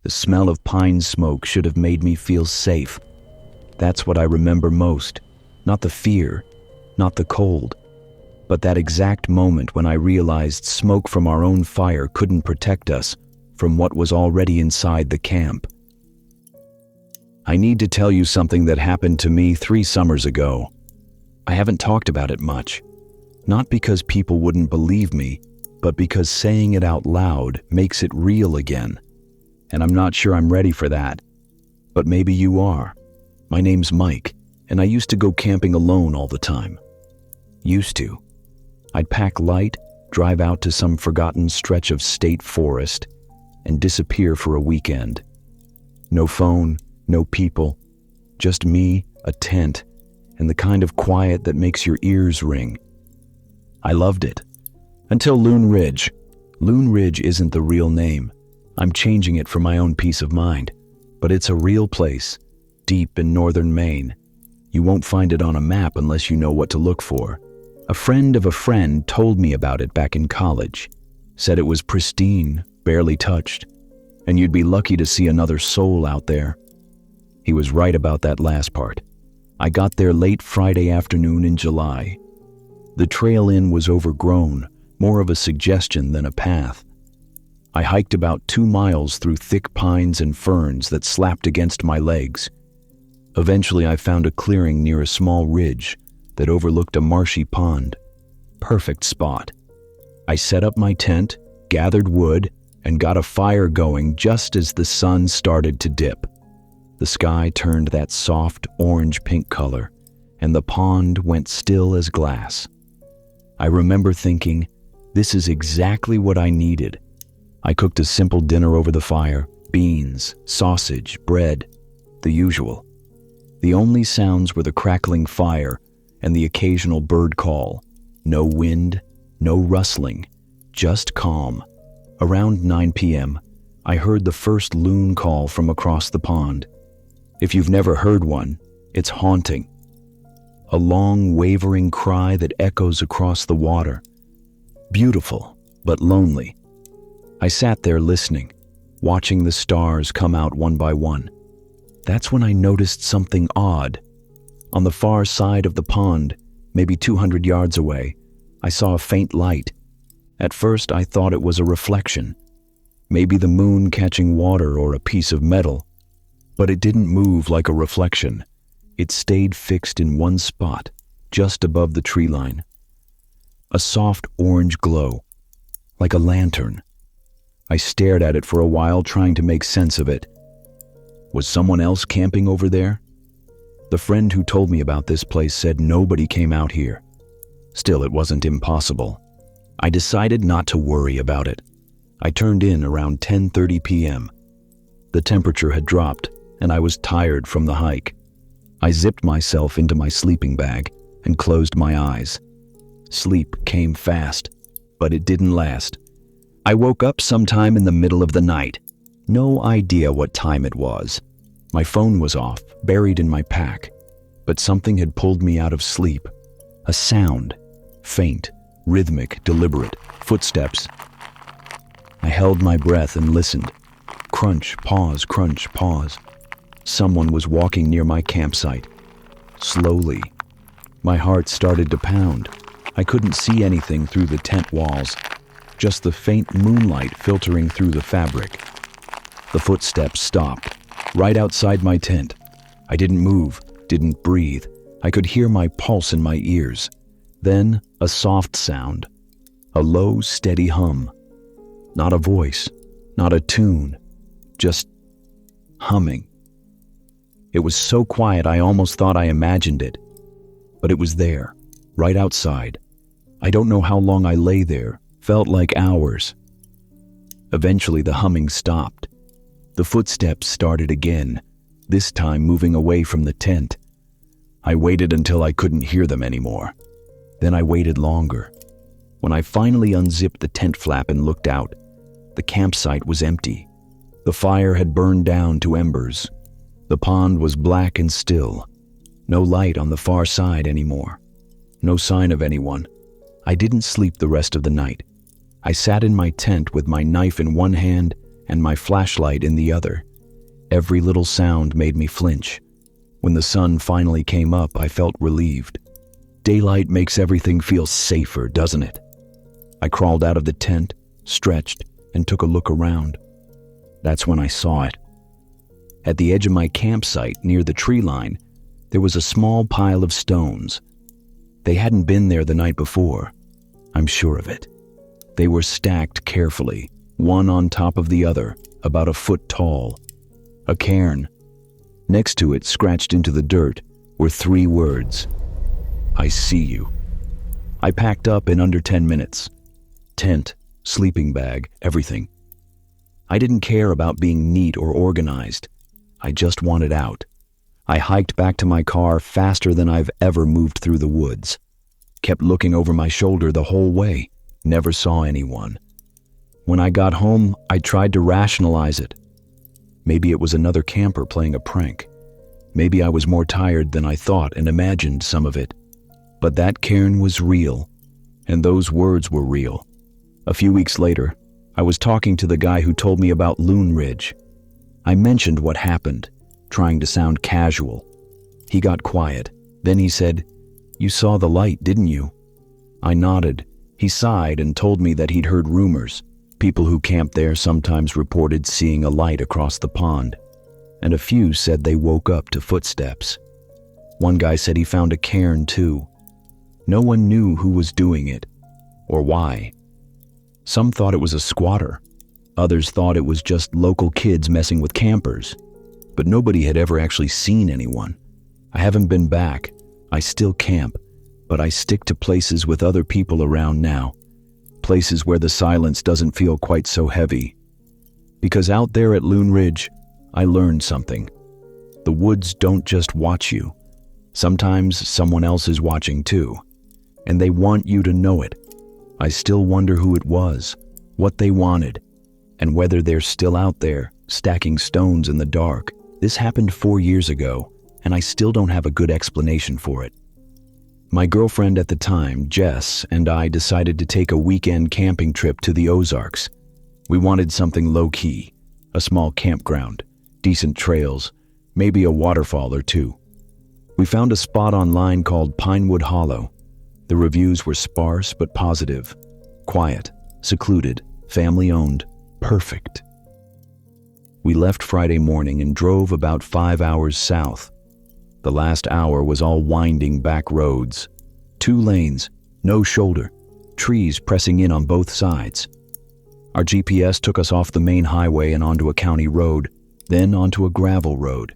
The smell of pine smoke should have made me feel safe. That's what I remember most. Not the fear, not the cold, but that exact moment when I realized smoke from our own fire couldn't protect us from what was already inside the camp. I need to tell you something that happened to me 3 summers ago. I haven't talked about it much, not because people wouldn't believe me, but because saying it out loud makes it real again. And I'm not sure I'm ready for that. But maybe you are. My name's Mike, and I used to go camping alone all the time. Used to. I'd pack light, drive out to some forgotten stretch of state forest, and disappear for a weekend. No phone, no people, just me, a tent, and the kind of quiet that makes your ears ring. I loved it. Until Lon Ridge. Lon Ridge isn't the real name. I'm changing it for my own peace of mind. But it's a real place, deep in northern Maine. You won't find it on a map unless you know what to look for. A friend of a friend told me about it back in college. Said it was pristine, barely touched, and you'd be lucky to see another soul out there. He was right about that last part. I got there late Friday afternoon in July. The trail in was overgrown, more of a suggestion than a path. I hiked about 2 miles through thick pines and ferns that slapped against my legs. Eventually I found a clearing near a small ridge that overlooked a marshy pond. Perfect spot. I set up my tent, gathered wood, and got a fire going just as the sun started to dip. The sky turned that soft orange-pink color, and the pond went still as glass. I remember thinking, this is exactly what I needed. I cooked a simple dinner over the fire, beans, sausage, bread, the usual. The only sounds were the crackling fire and the occasional bird call. No wind, no rustling, just calm. Around 9 p.m., I heard the first loon call from across the pond. If you've never heard one, it's haunting. A long, wavering cry that echoes across the water. Beautiful, but lonely. I sat there listening, watching the stars come out one by one. That's when I noticed something odd. On the far side of the pond, maybe 200 yards away, I saw a faint light. At first, I thought it was a reflection. Maybe the moon catching water or a piece of metal. But it didn't move like a reflection. It stayed fixed in one spot, just above the tree line. A soft orange glow, like a lantern. I stared at it for a while, trying to make sense of it. Was someone else camping over there? The friend who told me about this place said nobody came out here. Still, it wasn't impossible. I decided not to worry about it. I turned in around 10:30 p.m. The temperature had dropped, and I was tired from the hike. I zipped myself into my sleeping bag and closed my eyes. Sleep came fast, but it didn't last. I woke up sometime in the middle of the night. No idea what time it was. My phone was off, buried in my pack, but something had pulled me out of sleep. A sound, faint, rhythmic, deliberate, footsteps. I held my breath and listened. Crunch, pause, crunch, pause. Someone was walking near my campsite. Slowly. My heart started to pound. I couldn't see anything through the tent walls, just the faint moonlight filtering through the fabric. The footsteps stopped, right outside my tent. I didn't move, didn't breathe. I could hear my pulse in my ears. Then a soft sound, a low, steady hum. Not a voice, not a tune, just humming. It was so quiet I almost thought I imagined it. But it was there, right outside. I don't know how long I lay there, felt like hours. Eventually the humming stopped. The footsteps started again, this time moving away from the tent. I waited until I couldn't hear them anymore. Then I waited longer. When I finally unzipped the tent flap and looked out, the campsite was empty. The fire had burned down to embers. The pond was black and still. No light on the far side anymore. No sign of anyone. I didn't sleep the rest of the night. I sat in my tent with my knife in one hand and my flashlight in the other. Every little sound made me flinch. When the sun finally came up, I felt relieved. Daylight makes everything feel safer, doesn't it? I crawled out of the tent, stretched, and took a look around. That's when I saw it. At the edge of my campsite, near the tree line, there was a small pile of stones. They hadn't been there the night before. I'm sure of it. They were stacked carefully, one on top of the other, about a foot tall. A cairn. Next to it, scratched into the dirt, were 3 words. I see you. I packed up in under 10 minutes. Tent, sleeping bag, everything. I didn't care about being neat or organized. I just wanted out. I hiked back to my car faster than I've ever moved through the woods. Kept looking over my shoulder the whole way. Never saw anyone. When I got home, I tried to rationalize it. Maybe it was another camper playing a prank. Maybe I was more tired than I thought and imagined some of it. But that cairn was real, and those words were real. A few weeks later, I was talking to the guy who told me about Lon Ridge. I mentioned what happened, trying to sound casual. He got quiet. Then he said, "You saw the light, didn't you?" I nodded. He sighed and told me that he'd heard rumors. People who camped there sometimes reported seeing a light across the pond, and a few said they woke up to footsteps. One guy said he found a cairn too. No one knew who was doing it, or why. Some thought it was a squatter. Others thought it was just local kids messing with campers. But nobody had ever actually seen anyone. I haven't been back. I still camp, but I stick to places with other people around now. Places where the silence doesn't feel quite so heavy. Because out there at Lon Ridge, I learned something. The woods don't just watch you. Sometimes someone else is watching too, and they want you to know it. I still wonder who it was, what they wanted, and whether they're still out there, stacking stones in the dark. This happened 4 years ago, and I still don't have a good explanation for it. My girlfriend at the time, Jess, and I decided to take a weekend camping trip to the Ozarks. We wanted something low-key, a small campground, decent trails, maybe a waterfall or two. We found a spot online called Pinewood Hollow. The reviews were sparse but positive. Quiet, secluded, family-owned, perfect. We left Friday morning and drove about 5 hours south. The last hour was all winding back roads. 2 lanes, no shoulder, trees pressing in on both sides. Our GPS took us off the main highway and onto a county road, then onto a gravel road,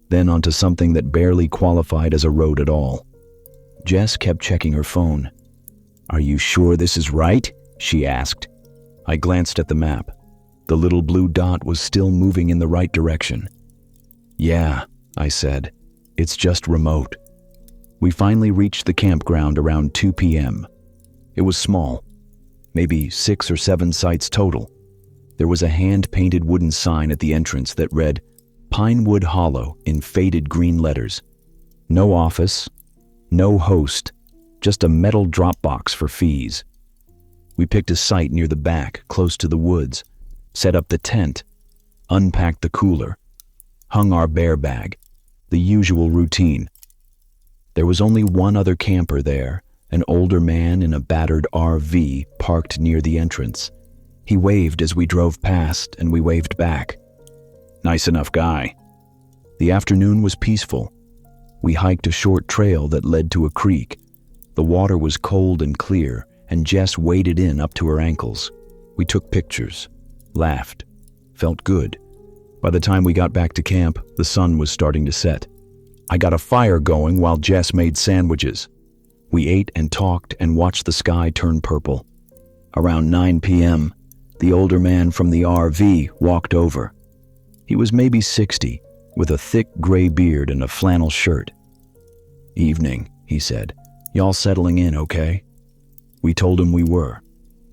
then onto something that barely qualified as a road at all. Jess kept checking her phone. "Are you sure this is right?" she asked. I glanced at the map. The little blue dot was still moving in the right direction. "Yeah," I said. "It's just remote." We finally reached the campground around 2 p.m. It was small, maybe 6 or 7 sites total. There was a hand-painted wooden sign at the entrance that read, "Pinewood Hollow" in faded green letters. No office, no host, just a metal drop box for fees. We picked a site near the back, close to the woods, set up the tent, unpacked the cooler, hung our bear bag, the usual routine. There was only one other camper there, an older man in a battered RV parked near the entrance. He waved as we drove past, and we waved back. Nice enough guy. The afternoon was peaceful. We hiked a short trail that led to a creek. The water was cold and clear, and Jess waded in up to her ankles. We took pictures, laughed, felt good. By the time we got back to camp, the sun was starting to set. I got a fire going while Jess made sandwiches. We ate and talked and watched the sky turn purple. Around 9 p.m., the older man from the RV walked over. He was maybe 60, with a thick gray beard and a flannel shirt. "Evening," he said. "Y'all settling in, okay?" We told him we were.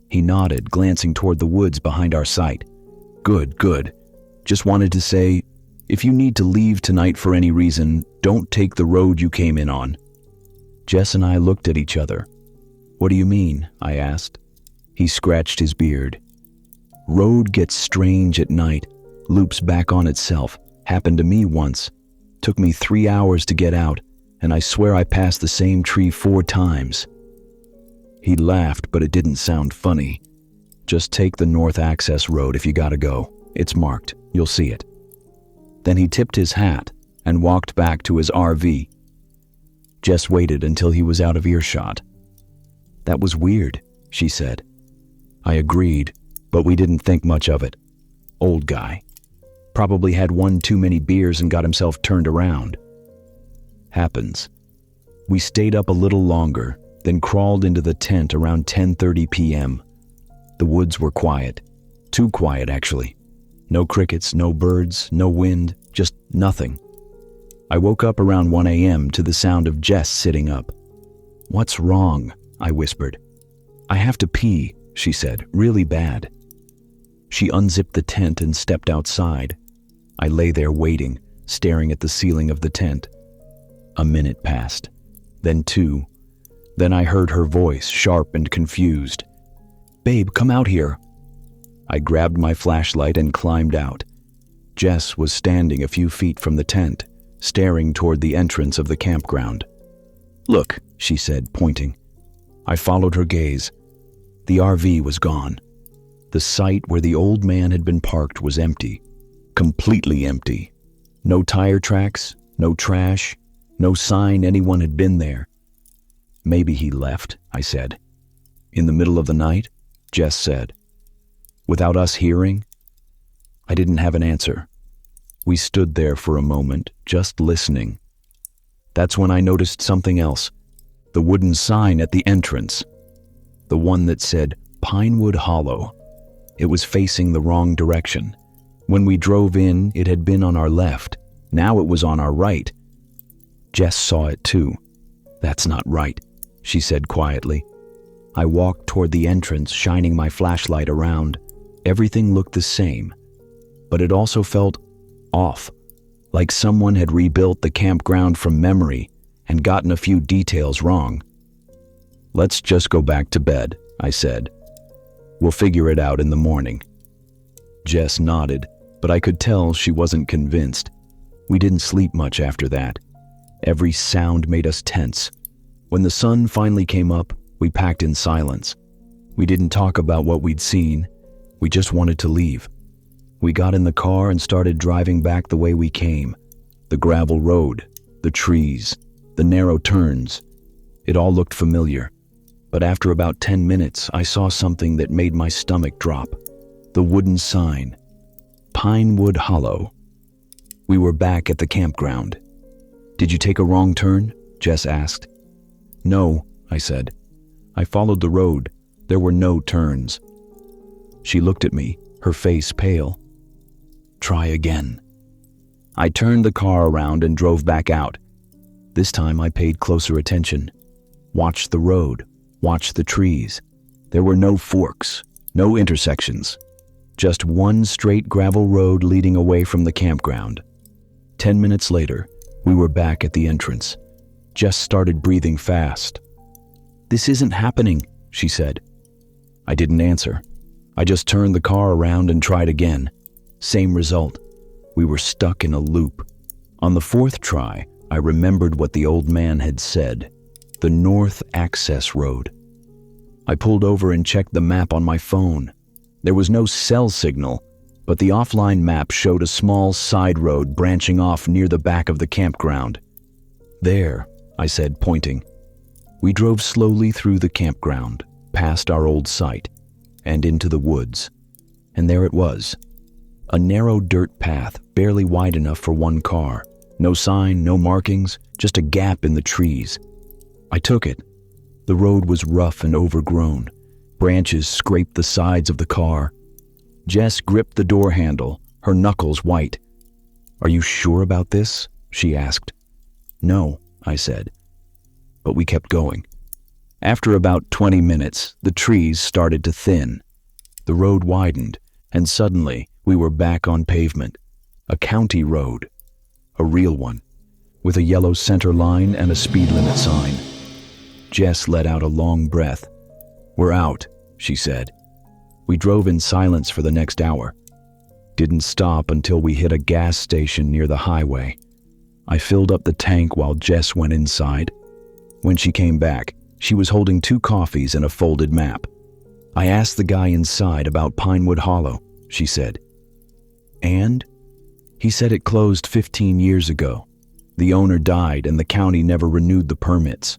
He nodded, glancing toward the woods behind our site. "Good, good. Just wanted to say, if you need to leave tonight for any reason, don't take the road you came in on." Jess and I looked at each other. "What do you mean?" I asked. He scratched his beard. Road gets strange at night, loops back on itself. Happened to me once. Took me 3 hours to get out, and I swear I passed the same tree 4 times. He laughed, but it didn't sound funny. Just take the north access road if you gotta go. It's marked. You'll see it. Then he tipped his hat and walked back to his RV. Jess waited until he was out of earshot. That was weird, she said. I agreed, but we didn't think much of it. Old guy. Probably had one too many beers and got himself turned around. Happens. We stayed up a little longer, then crawled into the tent around 10:30 p.m. The woods were quiet. Too quiet, actually. No crickets, no birds, no wind, just nothing. I woke up around 1 a.m. to the sound of Jess sitting up. What's wrong? I whispered. I have to pee, she said, really bad. She unzipped the tent and stepped outside. I lay there waiting, staring at the ceiling of the tent. A minute passed, then 2. Then I heard her voice, sharp and confused. Babe, come out here. I grabbed my flashlight and climbed out. Jess was standing a few feet from the tent, staring toward the entrance of the campground. Look, she said, pointing. I followed her gaze. The RV was gone. The site where the old man had been parked was empty. Completely empty. No tire tracks, no trash, no sign anyone had been there. Maybe he left, I said. In the middle of the night? Jess said. Without us hearing? I didn't have an answer. We stood there for a moment, just listening. That's when I noticed something else. The wooden sign at the entrance. The one that said Pinewood Hollow. It was facing the wrong direction. When we drove in, it had been on our left. Now it was on our right. Jess saw it too. That's not right, she said quietly. I walked toward the entrance, shining my flashlight around. Everything looked the same, but it also felt off, like someone had rebuilt the campground from memory and gotten a few details wrong. Let's just go back to bed, I said. We'll figure it out in the morning. Jess nodded, but I could tell she wasn't convinced. We didn't sleep much after that. Every sound made us tense. When the sun finally came up, we packed in silence. We didn't talk about what we'd seen. We just wanted to leave. We got in the car and started driving back the way we came. The gravel road, the trees, the narrow turns. It all looked familiar. But after about 10 minutes, I saw something that made my stomach drop. The wooden sign. Pinewood Hollow. We were back at the campground. Did you take a wrong turn? Jess asked. No, I said. I followed the road. There were no turns. She looked at me, her face pale. Try again. I turned the car around and drove back out. This time I paid closer attention. Watched the road, watched the trees. There were no forks, no intersections. Just one straight gravel road leading away from the campground. 10 minutes later, we were back at the entrance. Jess started breathing fast. This isn't happening, she said. I didn't answer. I just turned the car around and tried again. Same result. We were stuck in a loop. On the 4th try, I remembered what the old man had said. The north access road. I pulled over and checked the map on my phone. There was no cell signal, but the offline map showed a small side road branching off near the back of the campground. There, I said, pointing. We drove slowly through the campground, past our old site, and into the woods. And there it was. A narrow dirt path, barely wide enough for one car. No sign, no markings, just a gap in the trees. I took it. The road was rough and overgrown. Branches scraped the sides of the car. Jess gripped the door handle, her knuckles white. Are you sure about this? She asked. No, I said. But we kept going. After about 20 minutes, the trees started to thin. The road widened, and suddenly we were back on pavement. A county road. A real one, with a yellow center line and a speed limit sign. Jess let out a long breath. We're out, she said. We drove in silence for the next hour. Didn't stop until we hit a gas station near the highway. I filled up the tank while Jess went inside. When she came back, she was holding 2 coffees and a folded map. I asked the guy inside about Pinewood Hollow, she said. And? He said it closed 15 years ago. The owner died and the county never renewed the permits.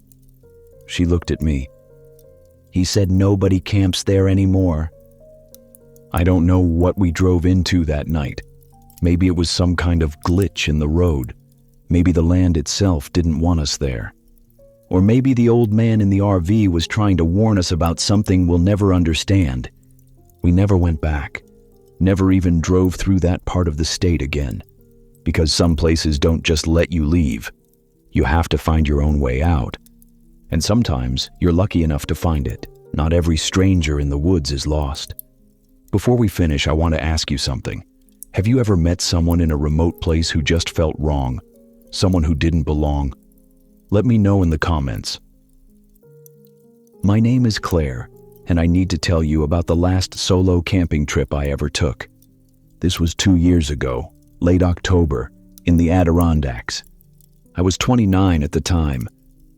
She looked at me. He said nobody camps there anymore. I don't know what we drove into that night. Maybe it was some kind of glitch in the road. Maybe the land itself didn't want us there. Or maybe the old man in the RV was trying to warn us about something we'll never understand. We never went back. Never even drove through that part of the state again. Because some places don't just let you leave. You have to find your own way out. And sometimes you're lucky enough to find it. Not every stranger in the woods is lost. Before we finish, I want to ask you something. Have you ever met someone in a remote place who just felt wrong? Someone who didn't belong? Let me know in the comments. My name is Claire, and I need to tell you about the last solo camping trip I ever took. This was 2 years ago, late October, in the Adirondacks. I was 29 at the time,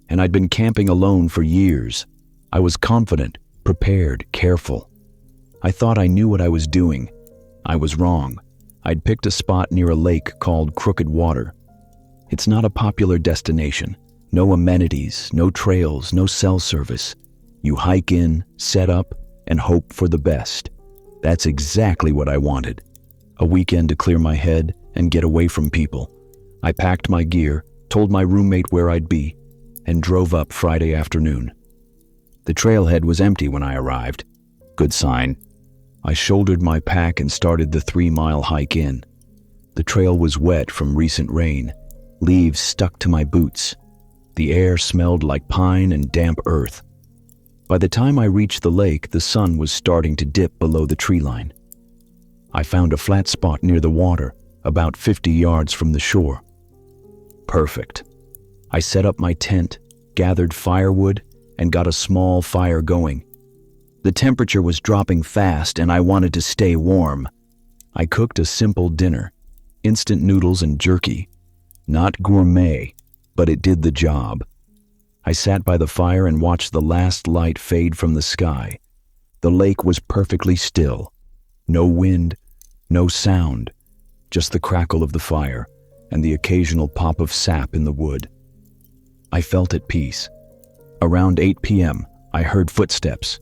and I'd been camping alone for years. I was confident, prepared, careful. I thought I knew what I was doing. I was wrong. I'd picked a spot near a lake called Crooked Water. It's not a popular destination. No amenities, no trails, no cell service. You hike in, set up, and hope for the best. That's exactly what I wanted. A weekend to clear my head and get away from people. I packed my gear, told my roommate where I'd be, and drove up Friday afternoon. The trailhead was empty when I arrived. Good sign. I shouldered my pack and started the 3-mile hike in. The trail was wet from recent rain. Leaves stuck to my boots. The air smelled like pine and damp earth. By the time I reached the lake, the sun was starting to dip below the tree line. I found a flat spot near the water, about 50 yards from the shore. Perfect. I set up my tent, gathered firewood, and got a small fire going. The temperature was dropping fast and I wanted to stay warm. I cooked a simple dinner, instant noodles and jerky. Not gourmet, but it did the job. I sat by the fire and watched the last light fade from the sky. The lake was perfectly still. No wind, no sound, just the crackle of the fire and the occasional pop of sap in the wood. I felt at peace. Around 8 p.m., I heard footsteps.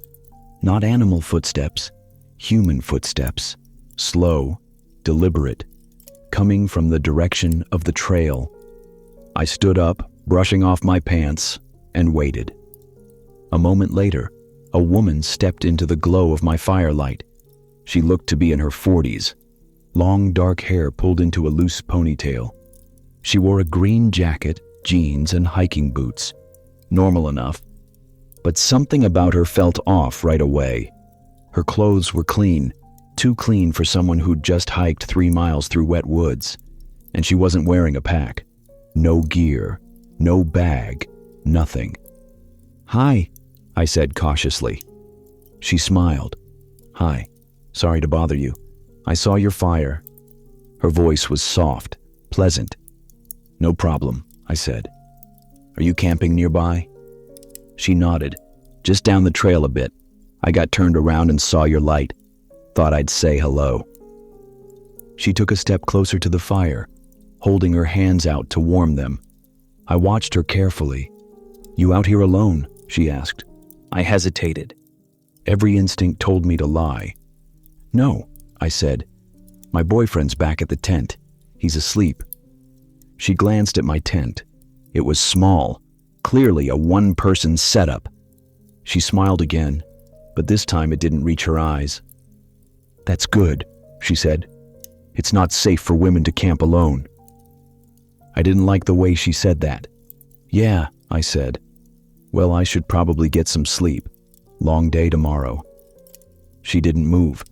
Not animal footsteps, human footsteps. Slow, deliberate, coming from the direction of the trail. I stood up, brushing off my pants, and waited. A moment later, a woman stepped into the glow of my firelight. She looked to be in her 40s. Long dark hair pulled into a loose ponytail. She wore a green jacket, jeans, and hiking boots. Normal enough. But something about her felt off right away. Her clothes were clean, too clean for someone who'd just hiked 3 miles through wet woods. And she wasn't wearing a pack. No gear, no bag, nothing. "Hi," I said cautiously. She smiled. "Hi, sorry to bother you. I saw your fire." Her voice was soft, pleasant. "No problem," I said. "Are you camping nearby?" She nodded. "Just down the trail a bit. I got turned around and saw your light. Thought I'd say hello." She took a step closer to the fire, holding her hands out to warm them. I watched her carefully. "You out here alone?" she asked. I hesitated. Every instinct told me to lie. "No," I said. "My boyfriend's back at the tent. He's asleep." She glanced at my tent. It was small, clearly a one-person setup. She smiled again, but this time it didn't reach her eyes. "That's good," she said. "It's not safe for women to camp alone." I didn't like the way she said that. "Yeah," I said. "Well, I should probably get some sleep. Long day tomorrow." She didn't move,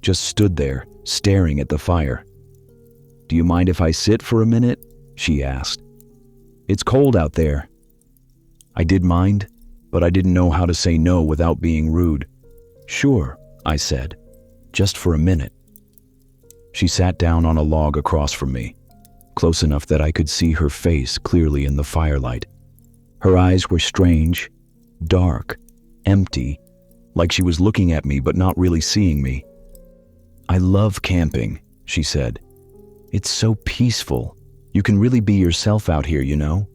just stood there, staring at the fire. "Do you mind if I sit for a minute?" she asked. "It's cold out there." I did mind, but I didn't know how to say no without being rude. "Sure," I said. just for a minute." She sat down on a log across from me, close enough that I could see her face clearly in the firelight. Her eyes were strange, dark, empty, like she was looking at me but not really seeing me. "I love camping," she said. "It's so peaceful. You can really be yourself out here, you know?"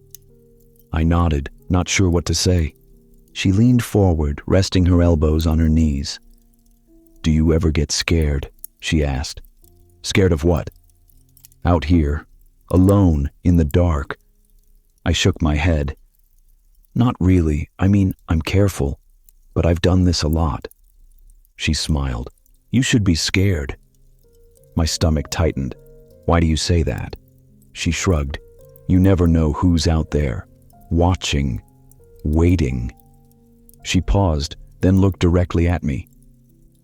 I nodded, not sure what to say. She leaned forward, resting her elbows on her knees. "Do you ever get scared?" she asked. "Scared of what?" "Out here, alone, in the dark." I shook my head. "Not really. I mean, I'm careful, but I've done this a lot." She smiled. "You should be scared." My stomach tightened. "Why do you say that?" She shrugged. "You never know who's out there, watching, waiting." She paused, then looked directly at me.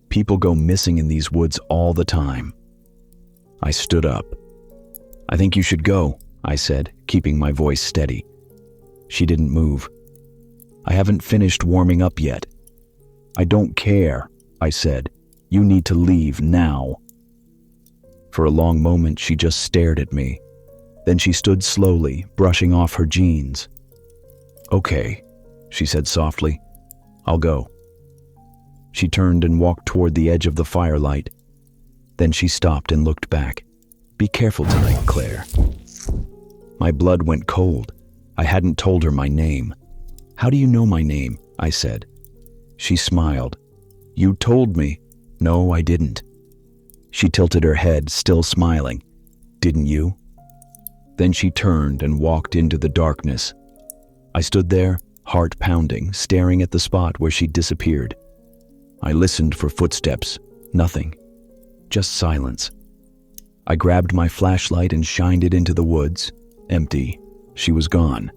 "People go missing in these woods all the time." I stood up. "I think you should go," I said, keeping my voice steady. She didn't move. "I haven't finished warming up yet." "I don't care," I said. "You need to leave now." For a long moment, she just stared at me. Then she stood slowly, brushing off her jeans. "Okay," she said softly. "I'll go." She turned and walked toward the edge of the firelight. Then she stopped and looked back. "Be careful tonight, Claire." My blood went cold. I hadn't told her my name. "How do you know my name?" I said. She smiled. "You told me." "No, I didn't." She tilted her head, still smiling. "Didn't you?" Then she turned and walked into the darkness. I stood there, heart pounding, staring at the spot where she disappeared. I listened for footsteps. Nothing. Just silence. I grabbed my flashlight and shined it into the woods. Empty. She was gone.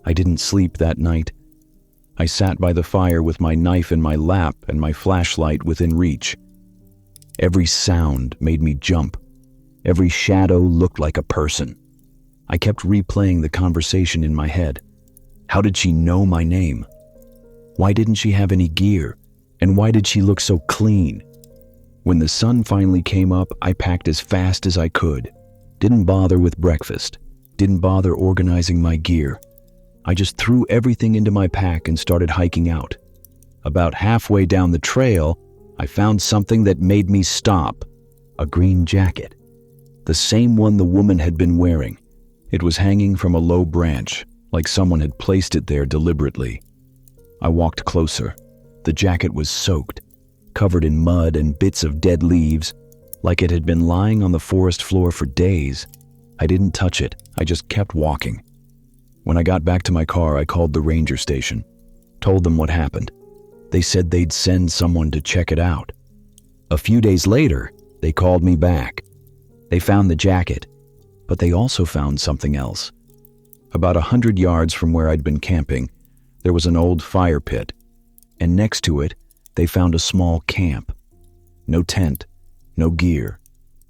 I didn't sleep that night. I sat by the fire with my knife in my lap and my flashlight within reach. Every sound made me jump. Every shadow looked like a person. I kept replaying the conversation in my head. How did she know my name? Why didn't she have any gear? And why did she look so clean? When the sun finally came up, I packed as fast as I could. Didn't bother with breakfast. Didn't bother organizing my gear. I just threw everything into my pack and started hiking out. About halfway down the trail, I found something that made me stop. A green jacket. The same one the woman had been wearing. It was hanging from a low branch, like someone had placed it there deliberately. I walked closer. The jacket was soaked, covered in mud and bits of dead leaves, like it had been lying on the forest floor for days. I didn't touch it. I just kept walking. When I got back to my car, I called the ranger station, told them what happened. They said they'd send someone to check it out. A few days later, they called me back. They found the jacket, but they also found something else. About 100 yards from where I'd been camping, there was an old fire pit, and next to it, they found a small camp. No tent, no gear,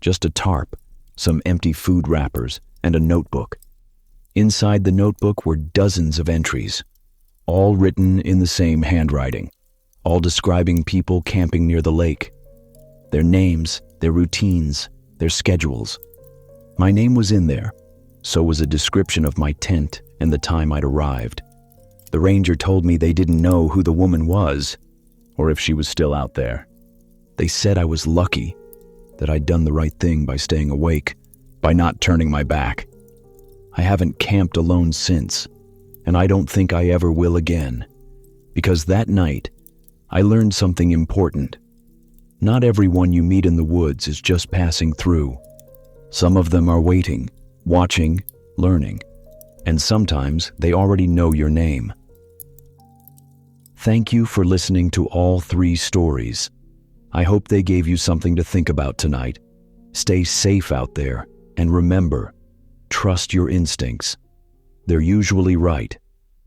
just a tarp, some empty food wrappers, and a notebook. Inside the notebook were dozens of entries, all written in the same handwriting, all describing people camping near the lake. Their names, their routines, their schedules. My name was in there, so was a description of my tent and the time I'd arrived. The ranger told me they didn't know who the woman was, or if she was still out there. They said I was lucky, that I'd done the right thing by staying awake, by not turning my back. I haven't camped alone since, and I don't think I ever will again, because that night, I learned something important. Not everyone you meet in the woods is just passing through. Some of them are waiting, watching, learning, and sometimes they already know your name. Thank you for listening to all 3 stories. I hope they gave you something to think about tonight. Stay safe out there, and remember, trust your instincts. They're usually right.